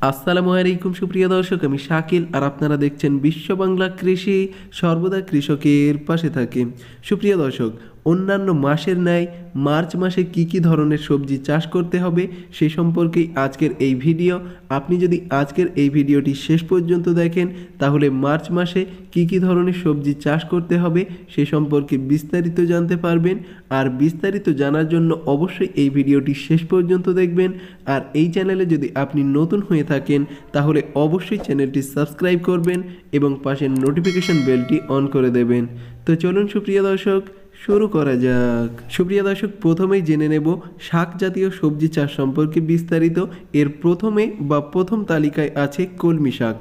আসসালামু আলাইকুম সুপ্রিয় দর্শক, আমি শাকিল আর আপনারা দেখছেন বিশ্ব বাংলা কৃষি, সর্বদা কৃষকের পাশে থাকে। সুপ্রিয় দর্শক, অন্যান্য মাসের ন্যায় মার্চ মাসে কি কি ধরনের সবজি চাষ করতে হবে সে সম্পর্কেই আজকের এই ভিডিও। আপনি যদি আজকের এই ভিডিওটি শেষ পর্যন্ত দেখেন তাহলে মার্চ মাসে কি কি ধরনের সবজি চাষ করতে হবে সে সম্পর্কে বিস্তারিত জানতে পারবেন। আর বিস্তারিত জানার জন্য অবশ্যই এই ভিডিওটি শেষ পর্যন্ত দেখবেন। আর এই চ্যানেলে যদি আপনি নতুন হয়ে থাকেন তাহলে অবশ্যই চ্যানেলটি সাবস্ক্রাইব করবেন এবং পাশের নোটিফিকেশন বেলটি অন করে দেবেন। তো চলুন সুপ্রিয় দর্শক, শুরু করা যাক। সুপ্রিয় দর্শক, প্রথমেই জেনে নেব শাক জাতীয় সবজি চাষ সম্পর্কে বিস্তারিত। এর প্রথম তালিকায় আছে কলমি শাক।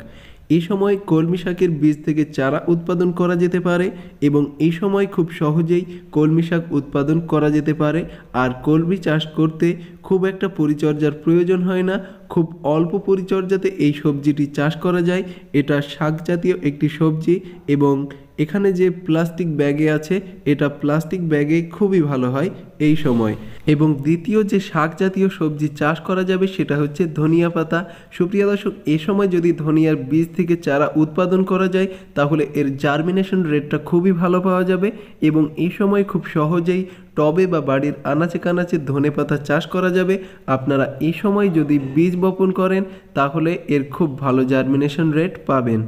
এই সময় কলমি শাকের বীজ থেকে চারা উৎপাদন করা যেতে পারে এবং এই সময় খুব সহজেই কলমি শাক উৎপাদন করা যেতে পারে। আর কলমি চাষ করতে খুব একটা পরিচর্যার প্রয়োজন হয় না, খুব অল্প পরিচর্যাতে এই সবজিটি চাষ করা যায়। এটা শাক জাতীয় একটি সবজি এবং এখানে যে প্লাস্টিক ব্যাগে আছে এটা প্লাস্টিক ব্যাগে খুবই ভালো হয় এই সময়। এবং দ্বিতীয় যে শাক জাতীয় সবজি চাষ করা যাবে সেটা হচ্ছে ধনিয়া পাতা। সুপ্রিয় দর্শক, এ সময় যদি ধনিয়ার বীজ থেকে চারা উৎপাদন করা যায় তাহলে এর জার্মিনেশন রেটটা খুবই ভালো পাওয়া যাবে এবং এই সময় খুব সহজেই টবে বা বাড়ির আনাচে কানাচে ধনেপাতা চাষ করা যাবে। আপনারা এই সময় যদি বীজ বপন করেন তাহলে এর খুব ভালো জার্মিনেশন রেট পাবেন।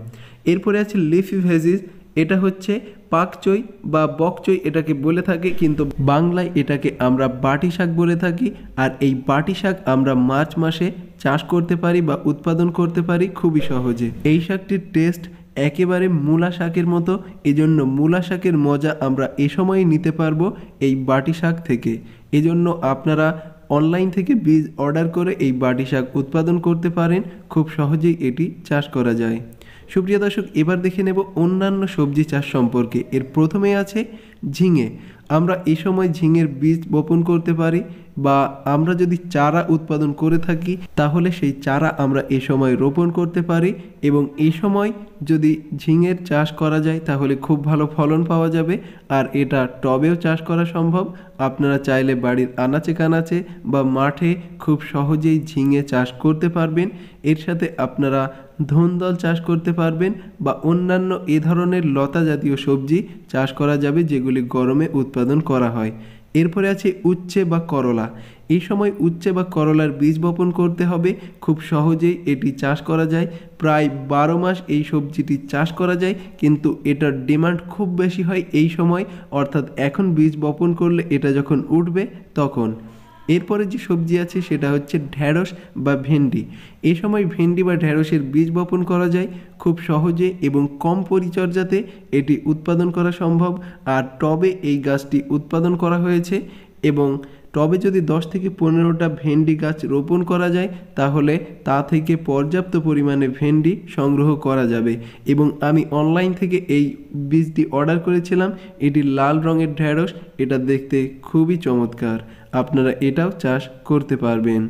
এরপরে আছে লিফি ভেজিস। এটা হচ্ছে পাকচই বা বকচই এটাকে বলে থাকে, কিন্তু বাংলায় এটাকে আমরা বাটি শাক বলে থাকি। আর এই বাটি শাক আমরা মার্চ মাসে চাষ করতে পারি বা উৎপাদন করতে পারি খুবই সহজে। এই শাকটির টেস্ট একেবারে মূলা শাকের মতো, এজন্য মূলা শাকের মজা আমরা এ সময় নিতে পারবো এই বাটি শাক থেকে। এজন্য আপনারা অনলাইন থেকে বীজ অর্ডার করে এই বাটি শাক উৎপাদন করতে পারেন, খুব সহজেই এটি চাষ করা যায়। সুপ্রিয় দর্শক, এবার দেখে নেব অন্যান্য সবজি চাষ সম্পর্কে। এর প্রথমে আছে ঝিঙে। আমরা এই সময় ঝিঙের বীজ বপন করতে পারি বা আমরা যদি চারা উৎপাদন করে থাকি তাহলে সেই চারা আমরা এ সময় রোপণ করতে পারি এবং এই সময় যদি ঝিঙের চাষ করা যায় তাহলে খুব ভালো ফলন পাওয়া যাবে। আর এটা টবেও চাষ করা সম্ভব। আপনারা চাইলে বাড়ির আনাচে কানাচে বা মাঠে খুব সহজেই ঝিঙে চাষ করতে পারবেন। এর সাথে আপনারা ধুন্দল চাষ করতে পারবেন বা অন্যান্য এ ধরনের লতা জাতীয় সবজি চাষ করা যাবে যেগুলি গরমে উৎপাদন করা হয়। এরপরে আছে উচ্ছে বা করলা। এই সময় উচ্ছে বা করলার বীজ বপন করতে হবে, খুব সহজেই এটি চাষ করা যায়। প্রায় 12 মাস এই সবজিটি চাষ করা যায়, কিন্তু এটার ডিমান্ড খুব বেশি হয় এই সময়, অর্থাৎ এখন বীজ বপন করলে এটা যখন উঠবে তখন। এরপরে যে সবজি আছে সেটা হচ্ছে ঢ্যাঁড়স বা ভেন্ডি। এই সময় ভেন্ডি বা ঢ্যাঁড়সের বীজ বপন করা যায় খুব সহজে এবং কম পরিচর্যাতে এটি উৎপাদন করা সম্ভব। আর টবে এই গাছটি উৎপাদন করা হয়েছে এবং টবে যদি 10 থেকে 15টা ভেন্ডি গাছ রোপণ করা যায় তাহলে তা থেকে পর্যাপ্ত পরিমাণে ভেন্ডি সংগ্রহ করা যাবে। এবং আমি অনলাইন থেকে এই বীজটি অর্ডার করেছিলাম। এটি লাল রঙের ঢ্যাঁড়স, এটা দেখতে খুবই চমৎকার। আপনারা এটাও চাষ করতে পারবেন।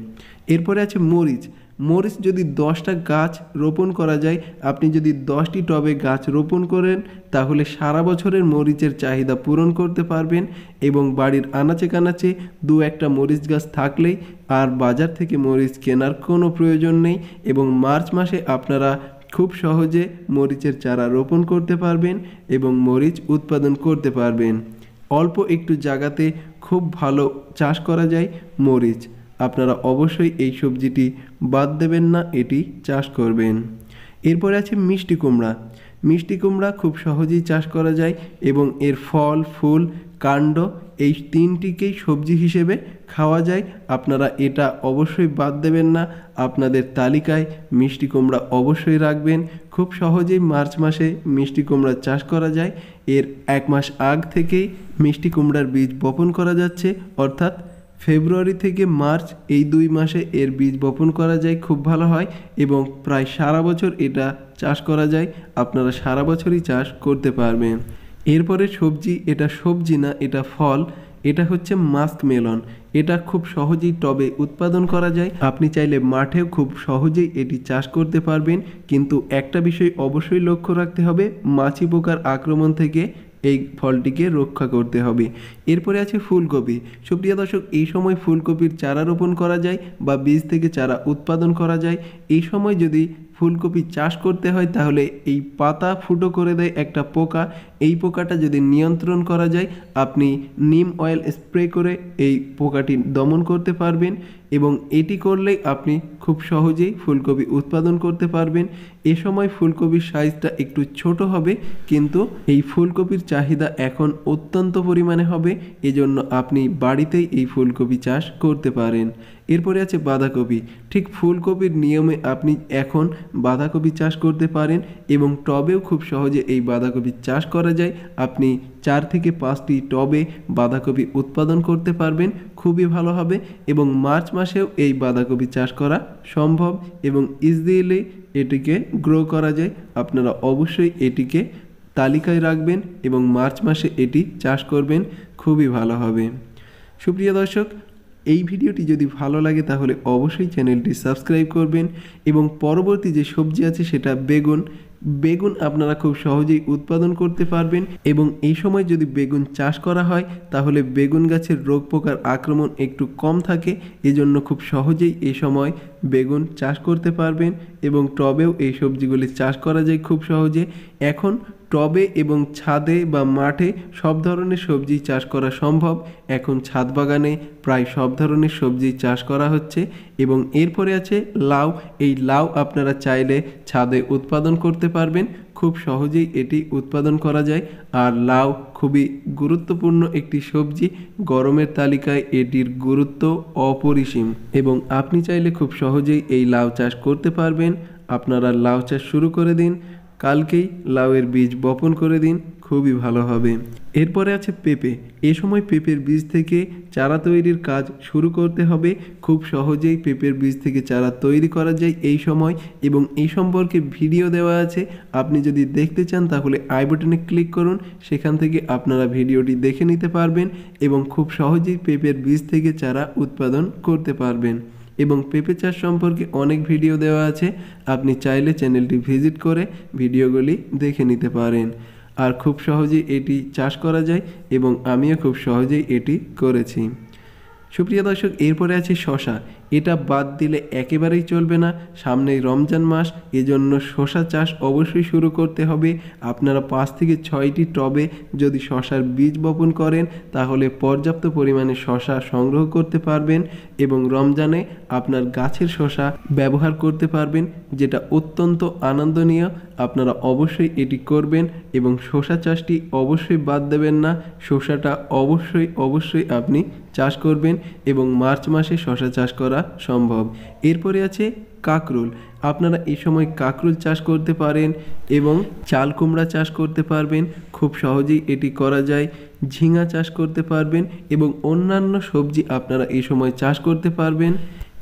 এরপরে আছে মরিচ। মরিচ যদি 10টা গাছ রোপণ করা যায়, আপনি যদি 10টি টবে গাছ রোপণ করেন তাহলে সারা বছরের মরিচের চাহিদা পূরণ করতে পারবেন এবং বাড়ির আনাচে কানাচে 2-1টা মরিচ গাছ থাকলেই আর বাজার থেকে মরিচ কেনার কোনো প্রয়োজন নেই। এবং মার্চ মাসে আপনারা খুব সহজে মরিচের চারা রোপণ করতে পারবেন এবং মরিচ উৎপাদন করতে পারবেন। অল্প একটু জায়গাতে খুব ভালো চাষ করা যায় মরিচ। আপনারা অবশ্যই এই সবজিটি বাদ দেবেন না, এটি চাষ করবেন। এরপরে আছে মিষ্টি কুমড়া। মিষ্টি কুমড়া খুব সহজেই চাষ করা যায় এবং এর ফল, ফুল, কাণ্ড এই 3টিকেই সবজি হিসেবে খাওয়া যায়। আপনারা এটা অবশ্যই বাদ দেবেন না, আপনাদের তালিকায় মিষ্টি কুমড়া অবশ্যই রাখবেন। খুব সহজেই মার্চ মাসে মিষ্টি কুমড়া চাষ করা যায়। এর 1 মাস আগ থেকেই মিষ্টি কুমড়ার বীজ বপন করা যাচ্ছে, অর্থাৎ ফেব্রুয়ারি থেকে মার্চ এই 2 মাসে এর বীজ বপন করা যায়, খুব ভালো হয় এবং প্রায় সারা বছর এটা চাষ করা যায়। আপনারা সারা বছরই চাষ করতে পারবেন। এরপরে সবজি, এটা সবজি না, এটা ফল। এটা হচ্ছে মাস্ক মেলন। এটা খুব সহজেই টবে উৎপাদন করা যায়। আপনি চাইলে মাঠেও খুব সহজেই এটি চাষ করতে পারবেন, কিন্তু একটা বিষয় অবশ্যই লক্ষ্য রাখতে হবে, মাছি পোকার আক্রমণ থেকে এই ফলটিকে রক্ষা করতে হবে। এরপরে আছে ফুলকপি। সুপ্রিয় দর্শক, এই সময় ফুলকপির চারা রোপণ করা যায় বা বীজ থেকে চারা উৎপাদন করা যায়। এই সময় যদি ফুলকপি চাষ করতে হয় তাহলে এই পাতা ফুটো করে দেয় একটা পোকা। এই পোকাটা যদি নিয়ন্ত্রণ করা যায়, আপনি নিম অয়েল স্প্রে করে এই পোকাটি দমন করতে পারবেন এবং এটি করলেই আপনি খুব সহজেই ফুলকপি উৎপাদন করতে পারবেন। এ সময় ফুলকপির সাইজটা একটু ছোট হবে, কিন্তু এই ফুলকপির চাহিদা এখন অত্যন্ত পরিমাণে হবে, এজন্য আপনি বাড়িতেই এই ফুলকপি চাষ করতে পারেন। এরপরে আছে বাঁধাকপি। ঠিক ফুলকপির নিয়মে আপনি এখন বাঁধাকপি চাষ করতে পারেন এবং টবেও খুব সহজে এই বাঁধাকপি চাষ করা যায়। আপনি 4 থেকে 5টি টবে বাঁধাকপি উৎপাদন করতে পারবেন, খুবই ভালো হবে এবং মার্চ মাসেও এই বাঁধাকপি চাষ করা সম্ভব এবং ইজিলি এটিকে গ্রো করা যায়। আপনারা অবশ্যই এটিকে তালিকায় রাখবেন এবং মার্চ মাসে এটি চাষ করবেন, খুবই ভালো হবে। সুপ্রিয় দর্শক, এই ভিডিওটি যদি ভালো লাগে তাহলে অবশ্যই চ্যানেলটি সাবস্ক্রাইব করবেন এবং পরবর্তী যে সবজি আছে সেটা বেগুন আপনারা খুব সহজেই উৎপাদন করতে পারবেন এবং এই সময় যদি বেগুন চাষ করা হয় তাহলে বেগুন গাছের রোগ পোকার আক্রমণ একটু কম থাকে, এজন্য খুব সহজেই এই সময় বেগুন চাষ করতে পারবেন এবং টবেও এই সবজিগুলি চাষ করা যায় খুব সহজে। এখন টবে এবং ছাদে বা মাঠে সব ধরনের সবজি চাষ করা সম্ভব। এখন ছাদ বাগানে প্রায় সব ধরনের সবজি চাষ করা হচ্ছে এবং এরপরে আছে লাউ। এই লাউ আপনারা চাইলে ছাদে উৎপাদন করতে পারবেন, খুব সহজেই এটি উৎপাদন করা যায়। আর লাউ খুবই গুরুত্বপূর্ণ একটি সবজি, গরমের তালিকায় এটির গুরুত্ব অপরিসীম এবং আপনি চাইলে খুব সহজেই এই লাউ চাষ করতে পারবেন। আপনারা লাউ চাষ শুরু করে দিন, কালকেই লাউয়ের বীজ বপন করে দিন, খুবই ভালো হবে। এরপরে আছে পেঁপে। এ সময় পেঁপের বীজ থেকে চারা তৈরির কাজ শুরু করতে হবে। খুব সহজেই পেঁপের বীজ থেকে চারা তৈরি করা যায় এই সময় এবং এই সম্পর্কে ভিডিও দেওয়া আছে। আপনি যদি দেখতে চান তাহলে আই বাটনে ক্লিক করুন, সেখান থেকে আপনারা ভিডিওটি দেখে নিতে পারবেন এবং খুব সহজেই পেঁপের বীজ থেকে চারা উৎপাদন করতে পারবেন এবং পেঁপে চাষ সম্পর্কে অনেক ভিডিও দেওয়া আছে, আপনি চাইলে চ্যানেলটি ভিজিট করে ভিডিওগুলি দেখে নিতে পারেন। আর খুব সহজেই এটি চাষ করা যায় এবং আমিও খুব সহজেই এটি করেছি। সুপ্রিয় দর্শক, এরপরে আছে শশা। এটা বাদ দিলে একেবারেই চলবে না, সামনেই রমজান মাস, এজন্য শশা চাষ অবশ্যই শুরু করতে হবে। আপনারা 5 থেকে 6টি টবে যদি শশার বীজ বপন করেন তাহলে পর্যাপ্ত পরিমাণে শশা সংগ্রহ করতে পারবেন এবং রমজানে আপনার গাছের শশা ব্যবহার করতে পারবেন, যেটা অত্যন্ত আনন্দনীয়। আপনারা অবশ্যই এটি করবেন এবং শশা চাষটি অবশ্যই বাদ দেবেন না। শশাটা অবশ্যই আপনি চাষ করবেন এবং মার্চ মাসে শশা চাষ করা সম্ভব। এরপরে আছে কাকরুল। আপনারা এই সময় কাকরুল চাষ করতে পারেন এবং চাল কুমড়া চাষ করতে পারবেন, খুব সহজেই এটি করা যায়। ঝিঙা চাষ করতে পারবেন এবং অন্যান্য সবজি আপনারা এই সময় চাষ করতে পারবেন।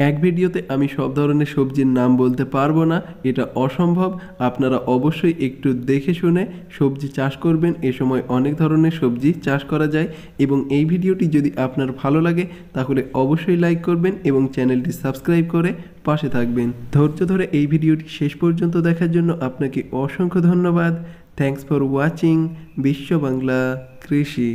এক ভিডিওতে আমি সব ধরনের সবজির নাম বলতে পারবো না, এটা অসম্ভব। আপনারা অবশ্যই একটু দেখে শুনে সবজি চাষ করবেন, এ সময় অনেক ধরনের সবজি চাষ করা যায় এবং এই ভিডিওটি যদি আপনার ভালো লাগে তাহলে অবশ্যই লাইক করবেন এবং চ্যানেলটি সাবস্ক্রাইব করে পাশে থাকবেন। ধৈর্য ধরে এই ভিডিওটি শেষ পর্যন্ত দেখার জন্য আপনাকে অসংখ্য ধন্যবাদ। থ্যাঙ্কস ফর ওয়াচিং বিশ্ব বাংলা কৃষি।